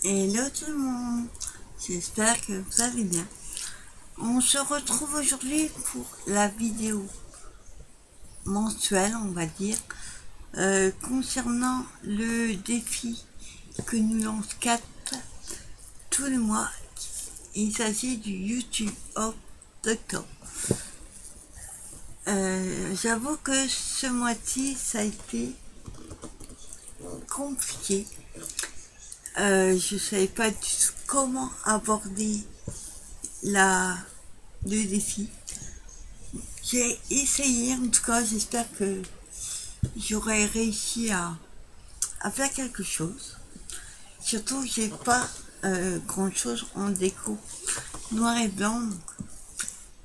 Hello tout le monde, j'espère que vous allez bien. On se retrouve aujourd'hui pour la vidéo mensuelle, on va dire, concernant le défi que nous lance Kat tous les mois. Il s'agit du YouTube of Doctor. J'avoue que ce mois-ci, ça a été compliqué. Je savais pas du tout comment aborder le défi. J'ai essayé, en tout cas j'espère que j'aurai réussi à faire quelque chose. Surtout j'ai pas grand chose en déco noir et blanc, donc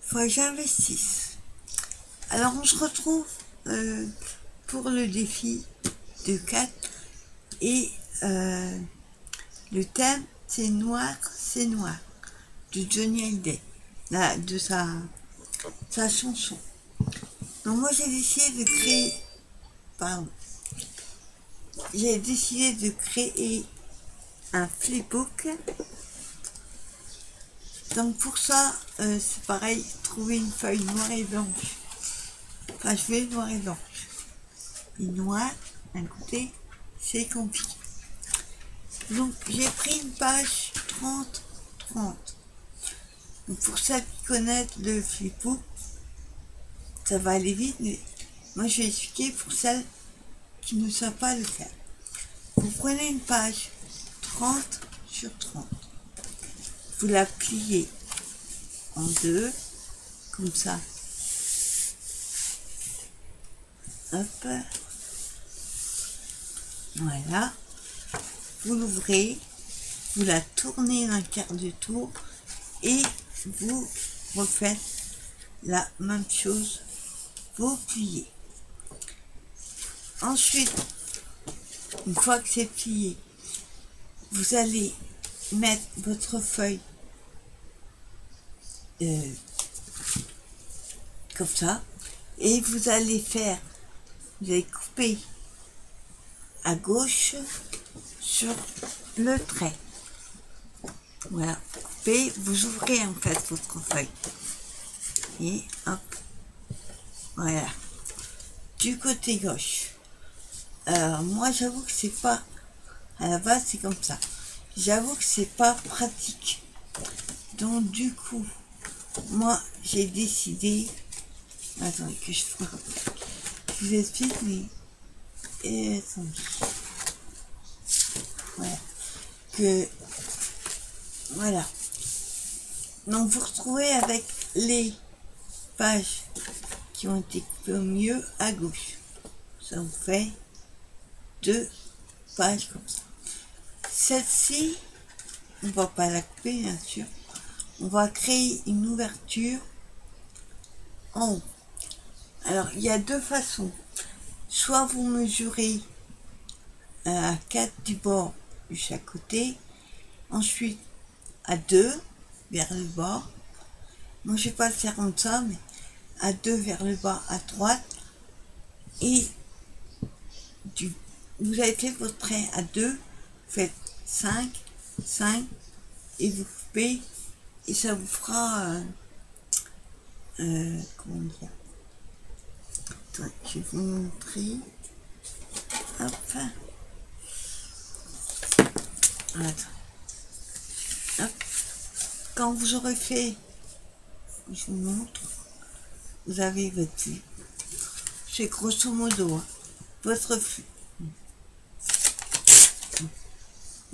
faut que j'investisse. Alors on se retrouve pour le défi de 4 et le thème c'est noir de Johnny Hallyday, de sa chanson. Donc moi j'ai décidé de créer un flipbook. Donc pour ça c'est pareil, trouver une feuille noire et blanche. Enfin je vais noir et blanche. Et noir d'un côté c'est compliqué. Donc j'ai pris une page 30-30. Donc pour ceux qui connaissent le flipbook, ça va aller vite, mais moi je vais expliquer pour celles qui ne savent pas le faire. Vous prenez une page 30 sur 30. Vous la pliez en deux, comme ça. Hop. Voilà. Vous l'ouvrez, vous la tournez d'un quart de tour et vous refaites la même chose. Vous pliez. Ensuite, une fois que c'est plié, vous allez mettre votre feuille comme ça et vous allez couper à gauche sur le trait. Voilà, coupez, vous ouvrez en fait votre feuille et hop, voilà, du côté gauche. Moi j'avoue que c'est pas, à la base c'est comme ça, j'avoue que c'est pas pratique, donc du coup moi j'ai décidé, attendez que je vous explique, mais voilà, voilà, donc vous retrouvez avec les pages qui ont été coupées au milieu à gauche, ça vous fait deux pages comme ça. Celle-ci, on va pas la couper bien sûr, on va créer une ouverture en haut. Alors il y a deux façons, soit vous mesurez à 4 du bord de chaque côté, ensuite à 2 vers le bas, moi je vais pas le faire comme ça, mais à 2 vers le bas à droite, et vous avez fait votre trait à 2, vous faites 5 et vous coupez et ça vous fera comment dire, attends, je vais vous montrer, hop, attends, hop, quand vous aurez fait, je vous montre, vous avez votre flux, c'est grosso modo votre flux.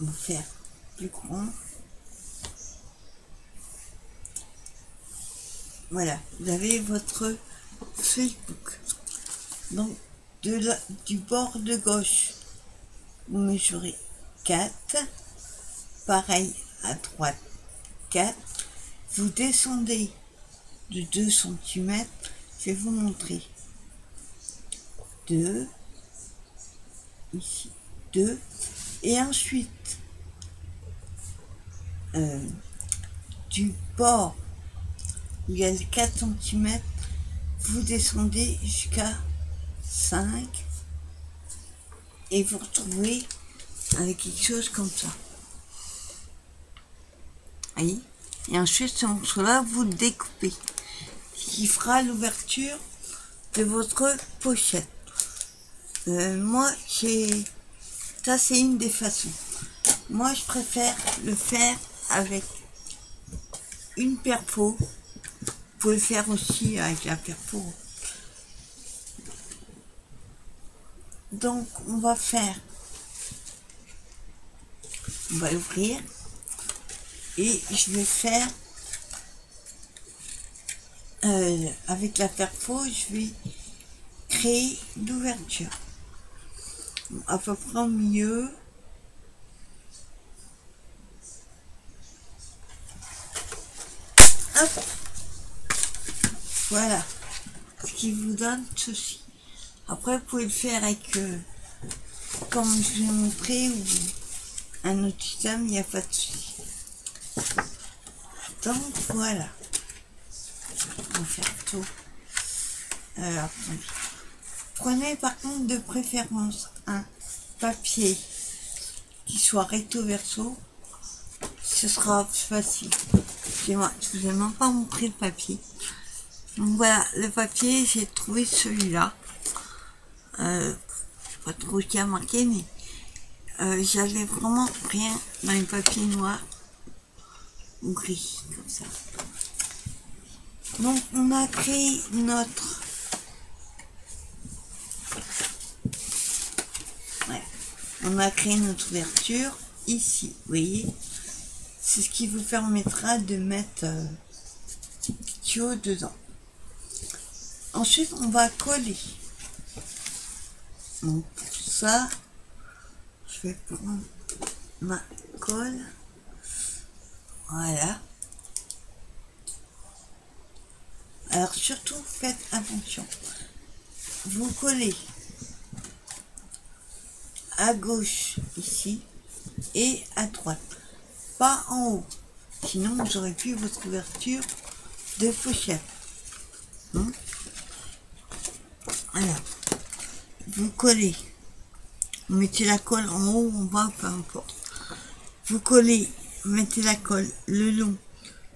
On va faire plus grand. Voilà, vous avez votre flipbook. Donc du bord de gauche, vous mesurez 4, pareil à droite 4, vous descendez de 2 cm, je vais vous montrer, 2, ici 2, et ensuite du bord où il y a les 4 cm, vous descendez jusqu'à 5 et vous retrouvez avec quelque chose comme ça. voyez. Et ensuite, ce morceau-là, vous le découpez. Ce qui fera l'ouverture de votre pochette. Moi, ça, c'est une des façons. Moi, je préfère le faire avec une perfo. Vous pouvez le faire aussi avec la perfo. Donc, on va l'ouvrir. Et je vais faire avec la perfo, je vais créer l'ouverture à peu près au milieu. Hop, voilà ce qui vous donne ceci. Après, vous pouvez le faire avec comme je vous ai montré, ou un autre système, il n'y a pas de souci. Donc voilà, on va faire tout. Alors, prenez par contre de préférence un papier qui soit recto verso, ce sera plus facile. Excusez-moi, je vous ai même pas montré le papier. Donc voilà, le papier, j'ai trouvé celui-là. Pas trop ce qu'il y a marqué, mais j'avais vraiment rien dans les papiers noirs ou gris, comme ça. Donc on a créé notre... On a créé notre ouverture ici, vous voyez. C'est ce qui vous permettra de mettre tuyau dedans. Ensuite, on va coller. Donc pour ça, je vais prendre ma colle. Voilà. Alors surtout, faites attention. Vous collez à gauche ici et à droite, pas en haut, sinon vous aurez plus votre ouverture de pochette. Voilà, vous collez, vous mettez la colle en haut, en bas, peu importe. Vous collez, vous mettez la colle le long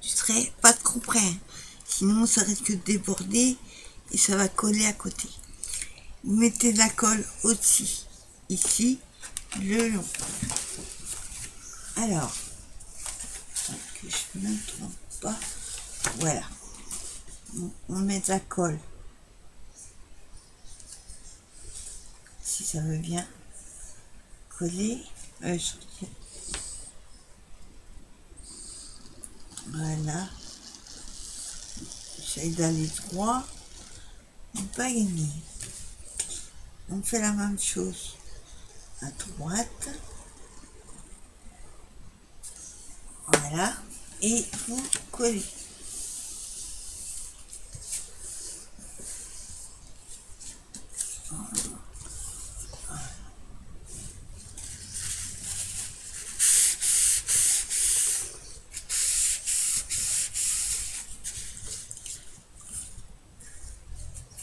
du trait, pas trop près, hein. Sinon ça risque de déborder et ça va coller à côté. Vous mettez la colle au-dessus, ici, le long. Alors, que je ne me trompe pas, voilà. On met la colle, si ça veut bien coller, voilà. J'essaie d'aller droit, on pas gagner. On fait la même chose à droite, voilà, et vous collez.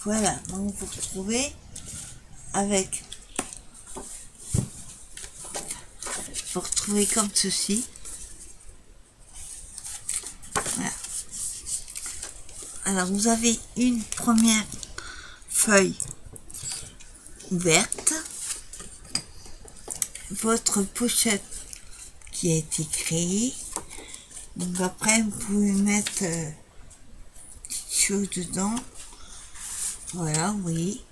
Voilà, donc vous retrouvez avec, vous retrouvez comme ceci. Voilà. Alors vous avez une première feuille ouverte, votre pochette qui a été créée. Donc après vous pouvez mettre quelque chose dedans. Voilà, oui.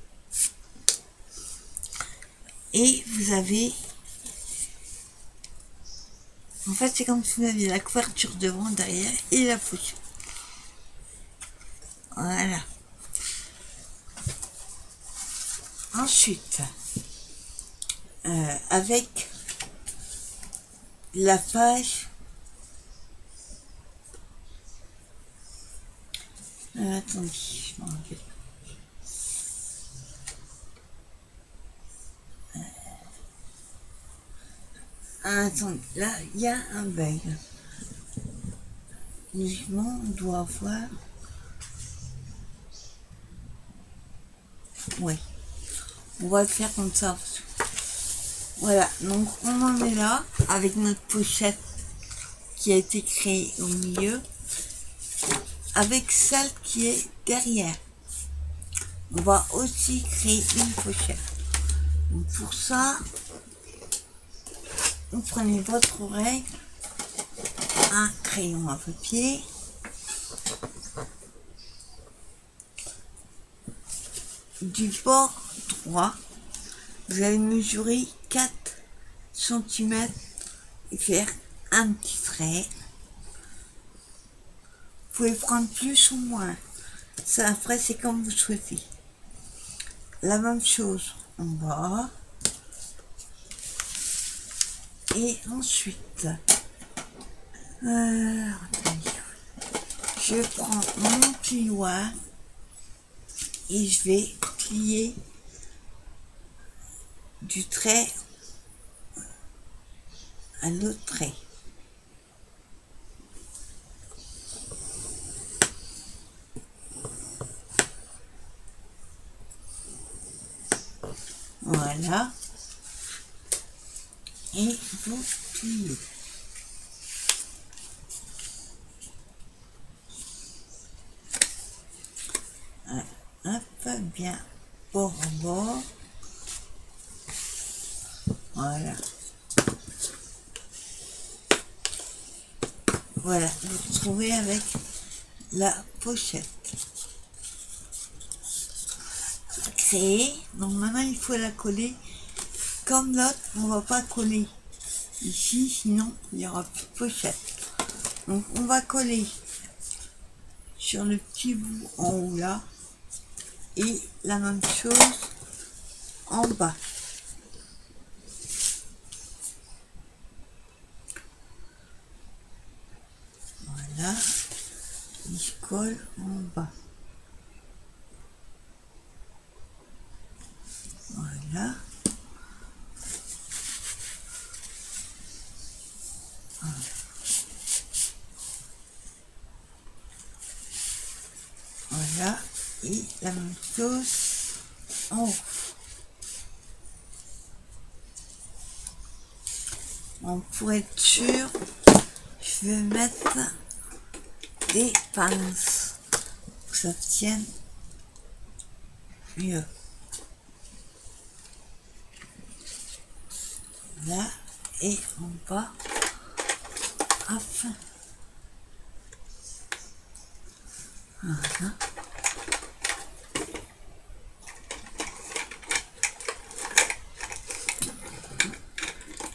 Et vous avez... En fait, c'est comme si vous aviez la couverture devant, derrière et la pochette. Voilà. Ensuite, avec la page... attendez, je m'en rappelle. Attendez, là, il y a un bug. Logiquement, on doit avoir... Ouais. On va le faire comme ça. Voilà, donc on en est là, avec notre pochette qui a été créée au milieu avec celle qui est derrière. On va aussi créer une pochette. Donc pour ça, vous prenez votre oreille, un crayon à papier, du bord droit, vous allez mesurer 4 cm et faire un petit trait. Vous pouvez prendre plus ou moins. Ça, après, c'est comme vous souhaitez. La même chose en bas. Et ensuite, je prends mon plioir et je vais plier du trait à l'autre trait. Voilà. Et vous pliez. Un peu bien bord en bord. Voilà. Voilà, vous retrouvez avec la pochette créée. Donc maintenant il faut la coller comme l'autre. On va pas coller ici, sinon il n'y aura plus de pochette. Donc on va coller sur le petit bout en haut là et la même chose en bas. Voilà, il se colle en bas. Voilà. Voilà, et la même chose en haut. Bon, pour être sûr, je vais mettre des pinces pour que ça tienne mieux. Là et en bas. Hop. Voilà.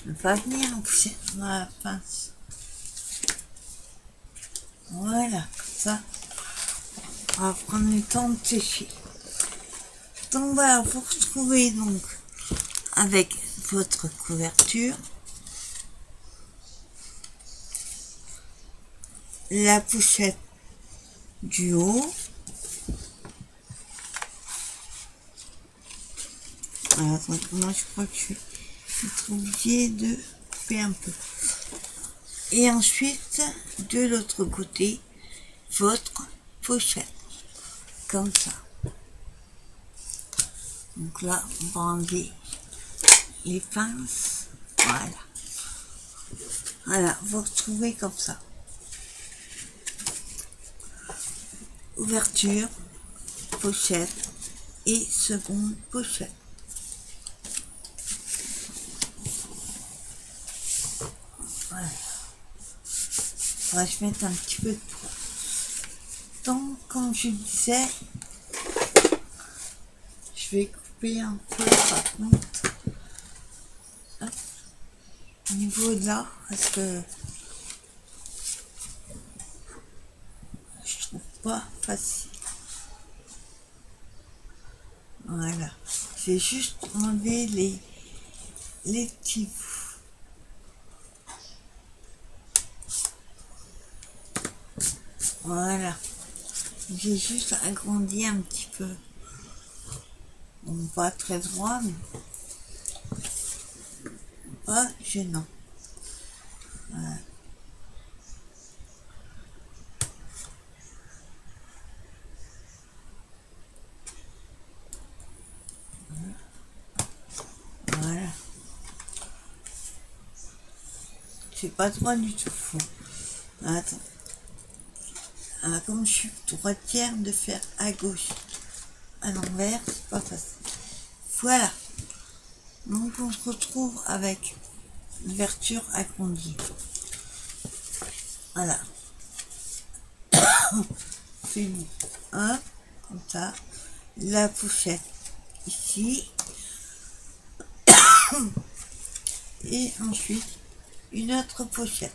Ne pas venir en pousser dans la pince. Voilà, comme ça, on va prendre le temps de sécher. Donc voilà, vous retrouvez donc avec votre couverture, la pochette du haut. Alors, donc moi je crois que je suis obligée de couper un peu. Et ensuite, de l'autre côté, votre pochette. Comme ça. Donc là, on va enlever les pinces. Voilà. Voilà, vous retrouvez comme ça. Ouverture, pochette et seconde pochette. Voilà. On va se mettre un petit peu de poids. Donc, comme je disais, je vais couper un peu par contre au niveau de là, parce que je trouve pas facile. Voilà, j'ai juste enlevé les petits bouts. Voilà, j'ai juste agrandi un petit peu. Bon, pas très droit, mais pas gênant. Voilà. Voilà. C'est pas droit du tout fond. Attends. Alors, comme je suis droitière, de faire à gauche, à l'envers, c'est pas facile. Voilà. Donc, on se retrouve avec l'ouverture agrandie. Voilà. C'est bon. Hop, comme ça. La pochette ici. Et ensuite, une autre pochette.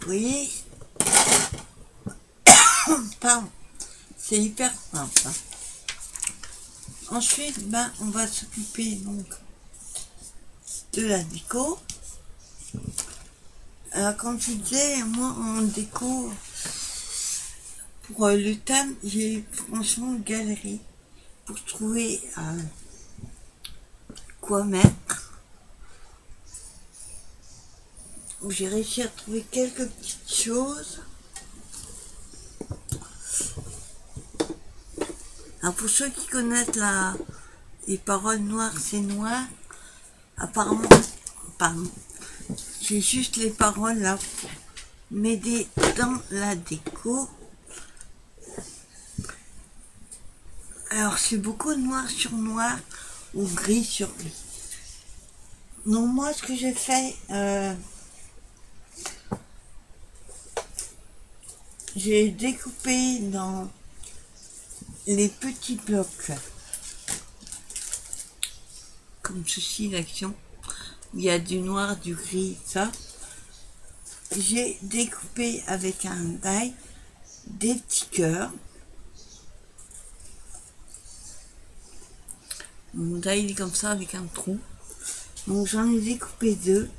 Oui. Pardon. C'est hyper simple. Hein. Ensuite, ben, on va s'occuper donc de la déco. Alors, comme je disais, moi en déco, pour le thème, j'ai franchement galéré pour trouver quoi mettre. J'ai réussi à trouver quelques petites choses. Alors, pour ceux qui connaissent les paroles noires, c'est noir. Apparemment, pardon, j'ai juste les paroles là pour m'aider dans la déco. Alors, c'est beaucoup noir sur noir ou gris sur gris. Donc, moi, ce que j'ai fait, j'ai découpé dans les petits blocs, comme ceci, l'action, où il y a du noir, du gris, ça. J'ai découpé avec un die des petits cœurs. Mon die il est comme ça avec un trou. Donc j'en ai découpé 2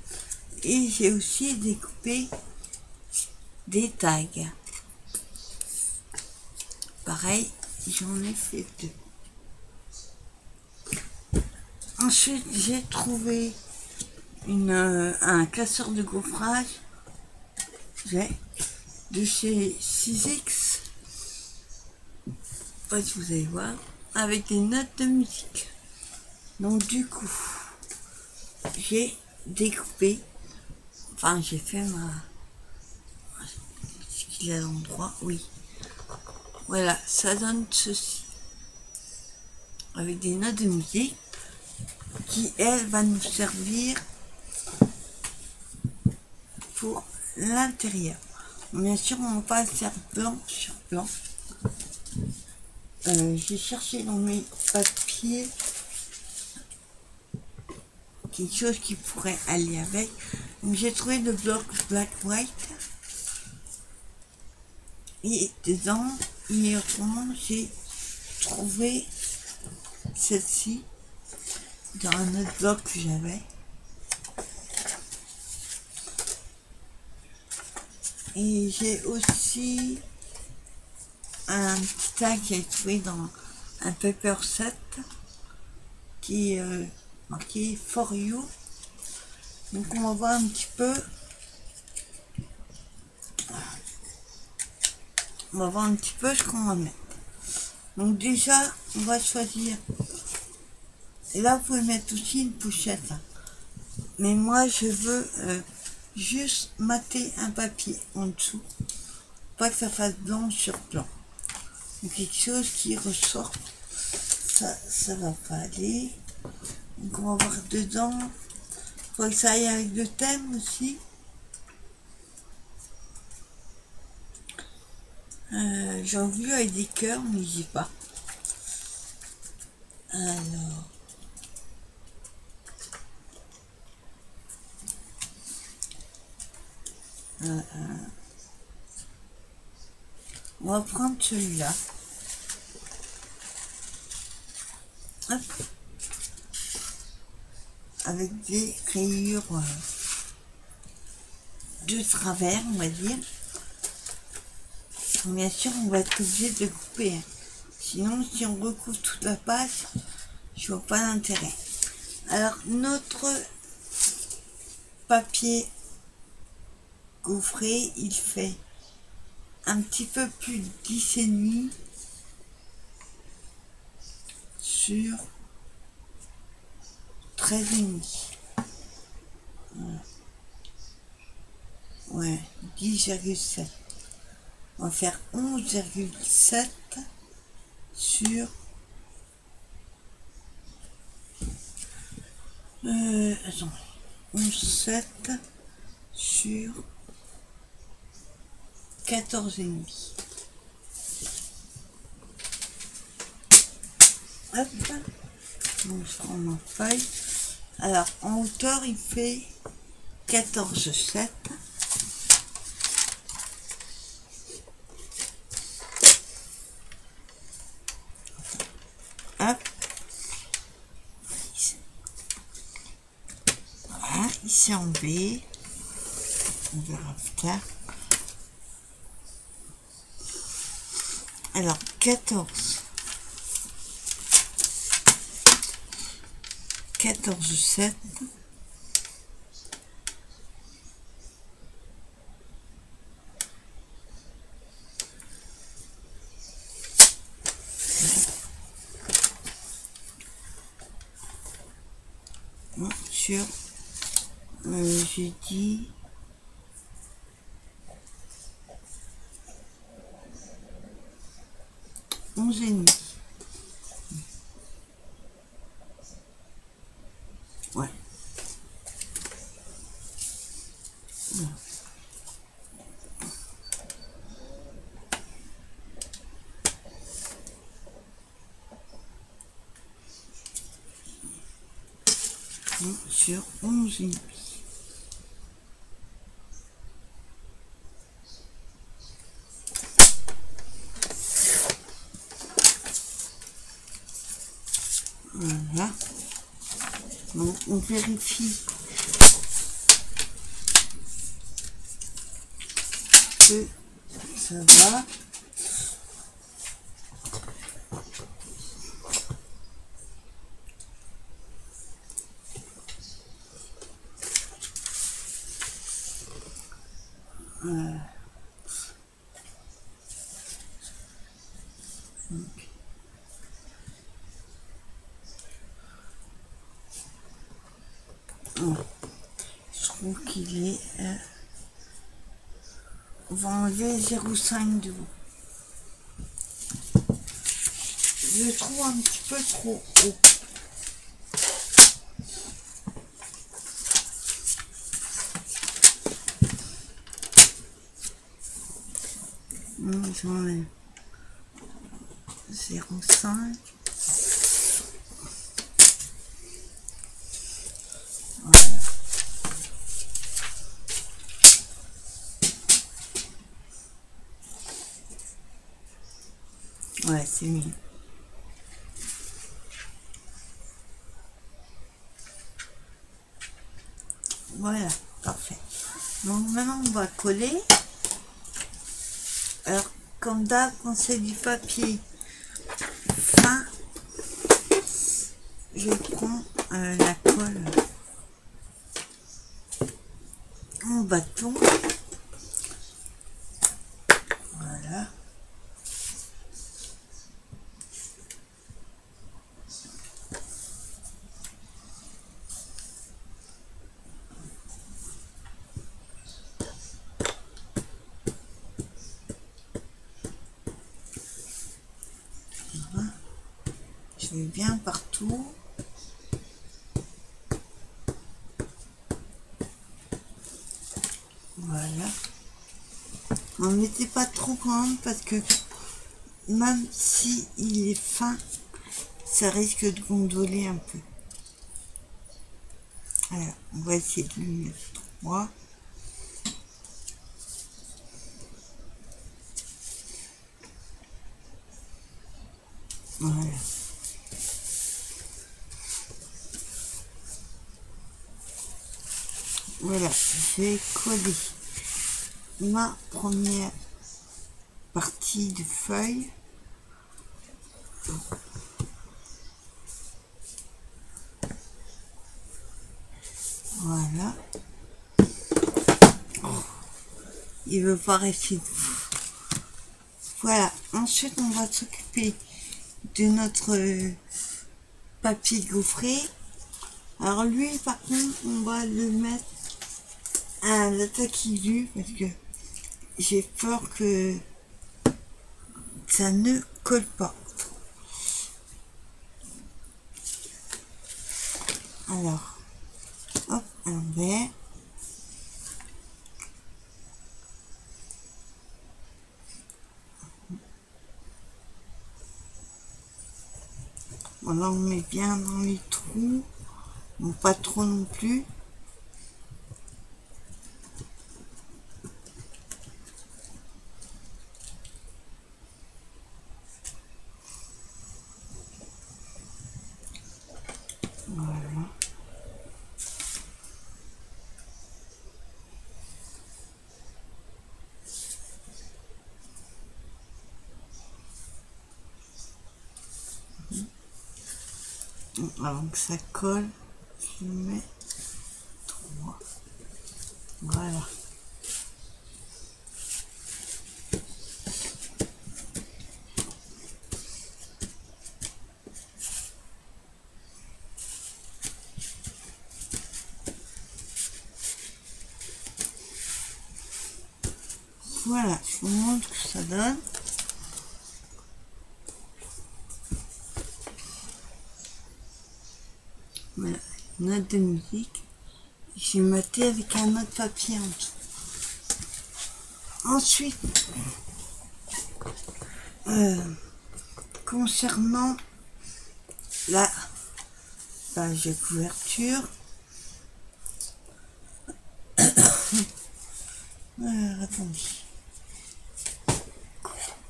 et j'ai aussi découpé des tags. Pareil, j'en ai fait 2. Ensuite, j'ai trouvé un classeur de gaufrage de chez 6X. Vous allez voir, avec des notes de musique. Donc du coup, j'ai découpé, enfin j'ai fait est-ce qu'il est à l'endroit? Oui. Voilà, ça donne ceci. Avec des notes de musique qui, elle, va nous servir pour l'intérieur. Bien sûr, on va pas faire blanc sur blanc. J'ai cherché dans mes papiers quelque chose qui pourrait aller avec. Donc j'ai trouvé le bloc black white. Et dedans, et autrement, j'ai trouvé celle-ci dans un autre bloc que j'avais. Et j'ai aussi un petit tag que j'ai trouvé dans un paper set qui est marqué For You. Donc on va voir un petit peu. On va voir un petit peu ce qu'on va mettre. Donc déjà, on va choisir. Et là, vous pouvez mettre aussi une pochette. Mais moi, je veux juste mater un papier en dessous. Pas que ça fasse blanc sur blanc. Donc quelque chose qui ressort. Ça va pas aller. Donc on va voir dedans. Faut que ça aille avec le thème aussi. J'en veux avec des cœurs, mais j'y ai pas. Alors. On va prendre celui-là. Hop. Avec des rayures de travers, on va dire. Bien sûr, on va être obligé de couper. Hein. Sinon, si on recouvre toute la page, je vois pas l'intérêt. Alors, notre papier gaufré, il fait un petit peu plus de 10,5 sur 13,5. Voilà. Ouais, 10,7. On va faire 11,7 sur... attends. 11,7 sur 14,5. Hop. Donc je prends ma feuille. Alors en hauteur il fait 14,7. Hop. Voilà, ici en B. On verra plus tard. Alors 14,7. Sur j'ai dit 11,5. Ouais. Sur 11,5. Voilà. Donc on vérifie que ça va. Je trouve qu'il est... on va enlever 0,5 de haut. Je le trouve un petit peu trop haut. J'enlève 0,5. Voilà. Ouais, c'est mieux. Voilà, parfait. Donc maintenant on va coller. Alors comme d'hab, quand c'est du papier fin, je prends la colle en bâton. Voilà. Je mets bien partout. Voilà. On ne mettez pas trop quand même parce que même si il est fin, ça risque de gondoler un peu. Alors, on va essayer de lui mettre 3. Voilà. Voilà, j'ai collé ma première partie de feuille. Voilà. Oh, il veut pas rester debout. Voilà. Ensuite, on va s'occuper de notre papier gaufré. Alors lui, par contre, on va le mettre le taquilu parce que j'ai peur que ça ne colle pas. Alors, hop, à l'envers. Bon, là, on met bien dans les trous. Bon, pas trop non plus. Voilà. Avant que ça colle, je mets 3. Voilà. Voilà, je vous montre ce que ça donne. Voilà, note de musique. J'ai maté avec un autre papier en dessous. Ensuite, concernant la page de couverture, attendez,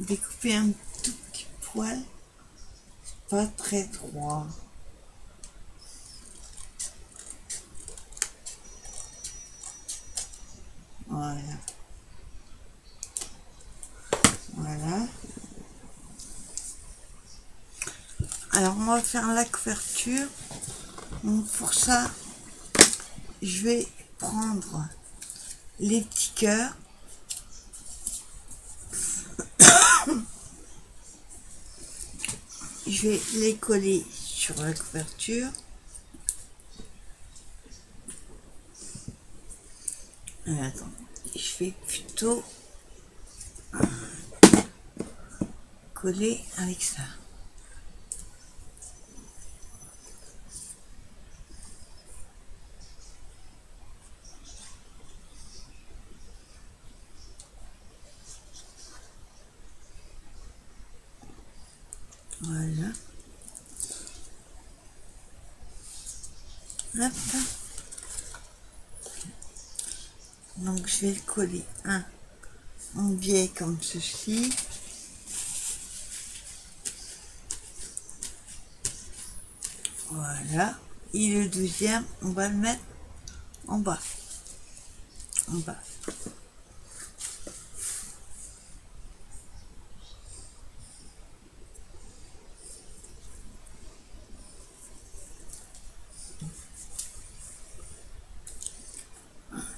découper un tout petit poil, pas très droit. Voilà. Voilà. Alors on va faire la couverture. Donc pour ça, je vais prendre les petits cœurs. Je vais les coller sur la couverture. Attends, je vais plutôt coller avec ça. Voilà. Hop. Donc je vais le coller un en biais comme ceci. Voilà. Et le deuxième, on va le mettre en bas. En bas.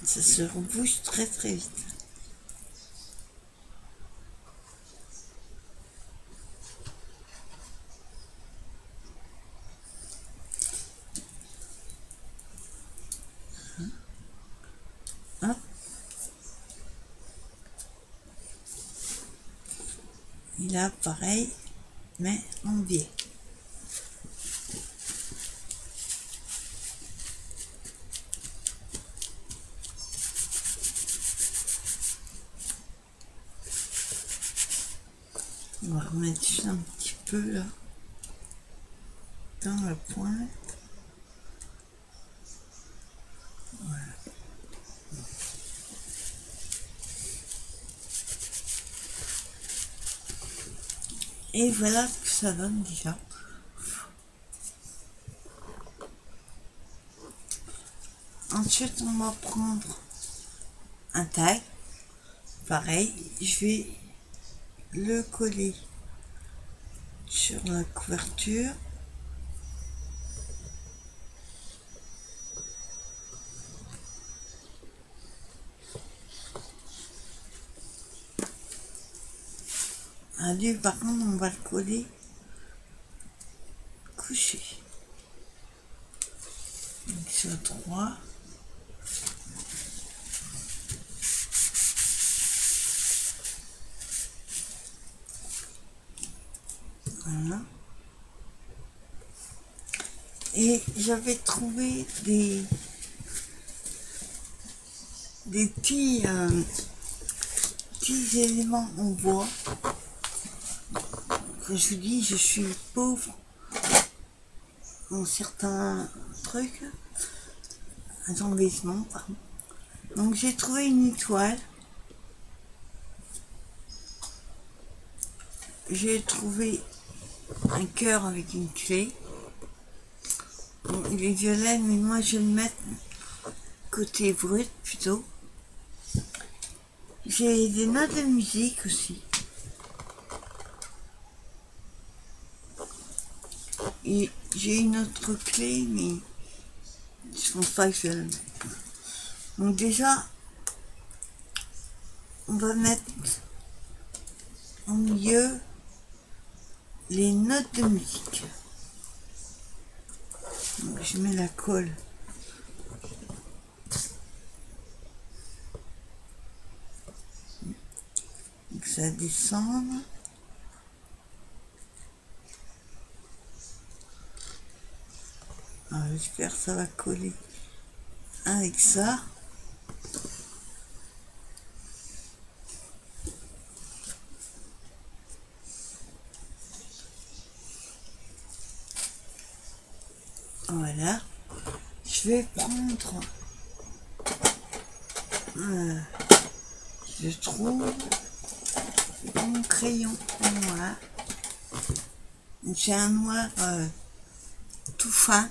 Ça se rebouche très très vite. Hop. Et là pareil, mais en biais. On va remettre juste un petit peu là dans la pointe. Voilà. Et voilà ce que ça donne déjà. Ensuite, on va prendre un tag. Pareil, je vais le coller sur la couverture. Lui, par contre, on va le coller couché. Donc sur 3. Voilà. Et j'avais trouvé des petits éléments en bois. Quand je vous dis, je suis pauvre dans certains trucs, un enlèvement, pardon. Donc j'ai trouvé une étoile. J'ai trouvé un cœur avec une clé. Bon, il est violet, mais moi je vais le mettre côté brut plutôt. J'ai des notes de musique aussi. Et j'ai une autre clé, mais je pense pas que je vais la mettre. Donc déjà, on va mettre au milieu les notes de musique. Donc je mets la colle. Donc ça descend. J'espère que ça va coller avec ça. Voilà. Je vais prendre, je trouve, mon crayon noir. J'ai un noir tout fin.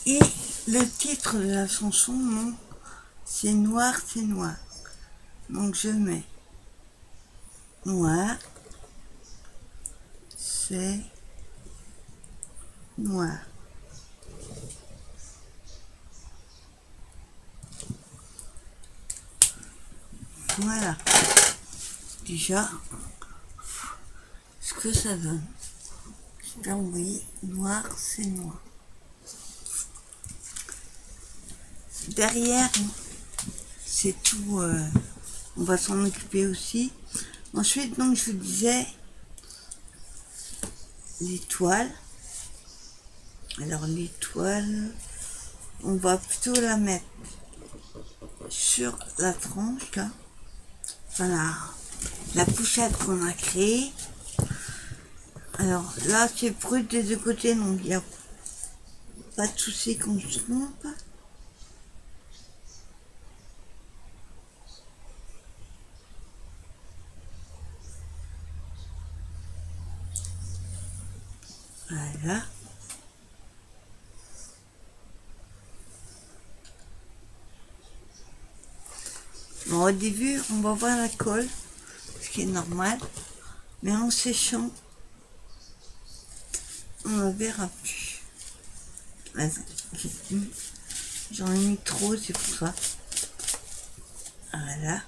Et le titre de la chanson, non, c'est noir, c'est noir. Donc je mets noir, c'est noir. Voilà. Déjà, ce que ça donne. J'espère que vous voyez, noir, c'est noir. Derrière, c'est tout. On va s'en occuper aussi. Ensuite, donc, je vous disais, l'étoile. Alors, l'étoile, on va plutôt la mettre sur la tranche, là. Voilà, la pochette qu'on a créée. Alors, là, c'est brut des deux côtés, donc il n'y a pas de souci qu'on se trompe. Voilà. Bon, au début, on va voir la colle, ce qui est normal. Mais en séchant, on ne verra plus. J'en ai mis trop, c'est pour ça. Voilà.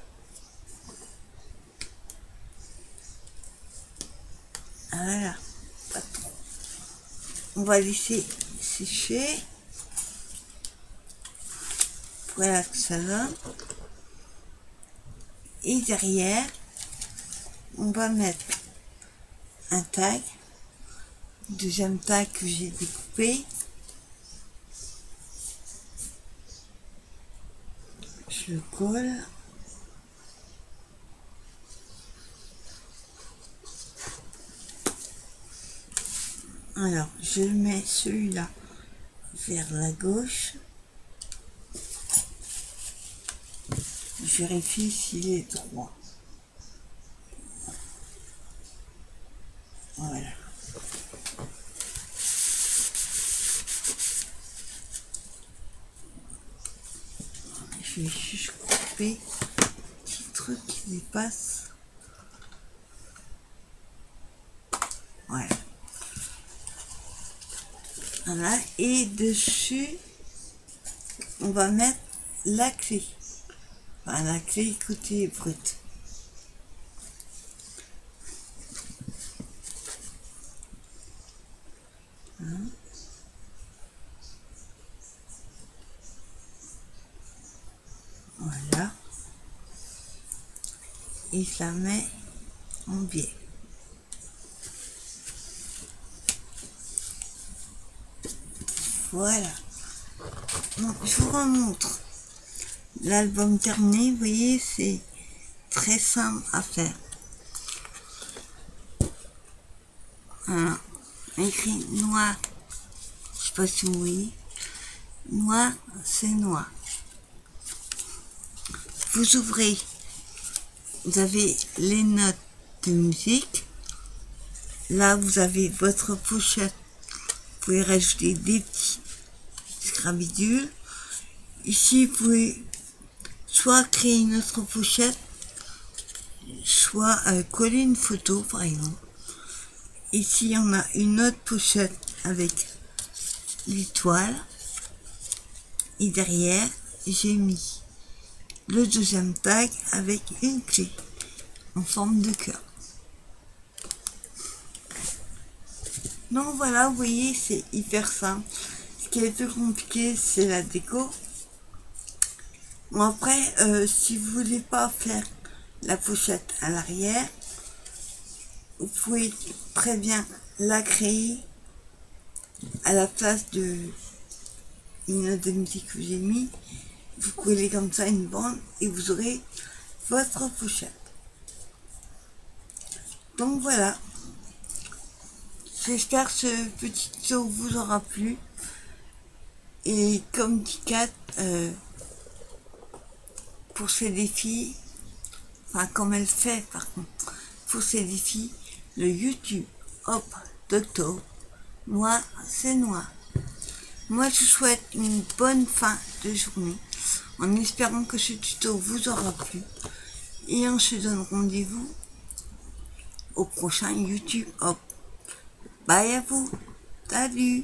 Voilà. Pas trop. On va laisser sécher. Voilà que ça donne. Et derrière, on va mettre un tag. Deuxième tag que j'ai découpé. Je le colle. Alors, je mets celui-là vers la gauche. Je vérifie s'il est droit. Voilà. Je vais juste couper petit truc qui dépasse. Voilà. Voilà. Et dessus, on va mettre la clé. Enfin, la clé côté brut. Hein? Voilà. Et je la mets en biais. Voilà. Donc, je vous remontre l'album terminé. Vous voyez, c'est très simple à faire. Voilà. Écrit noir. Je sais pas si vous voyez. Noir, c'est noir. Vous ouvrez. Vous avez les notes de musique. Là, vous avez votre pochette. Vous pouvez rajouter des petits scrabidules. Ici, vous pouvez soit créer une autre pochette, soit coller une photo, par exemple. Ici, on a une autre pochette avec l'étoile. Et derrière, j'ai mis le deuxième tag avec une clé en forme de cœur. Donc voilà, vous voyez, c'est hyper simple. Ce qui est plus compliqué, c'est la déco. Bon, après, si vous voulez pas faire la pochette à l'arrière, vous pouvez très bien la créer à la place de une note de musique que j'ai mis. Vous collez comme ça une bande et vous aurez votre pochette. Donc voilà. J'espère que ce petit tuto vous aura plu. Et comme dit Kat, pour ces défis, enfin comme elle fait par contre, pour ces défis, le YouTube Hop d'octobre, noir c'est noir. Moi je vous souhaite une bonne fin de journée, en espérant que ce tuto vous aura plu. Et on se donne rendez-vous au prochain YouTube Hop. Bye à vous, salut.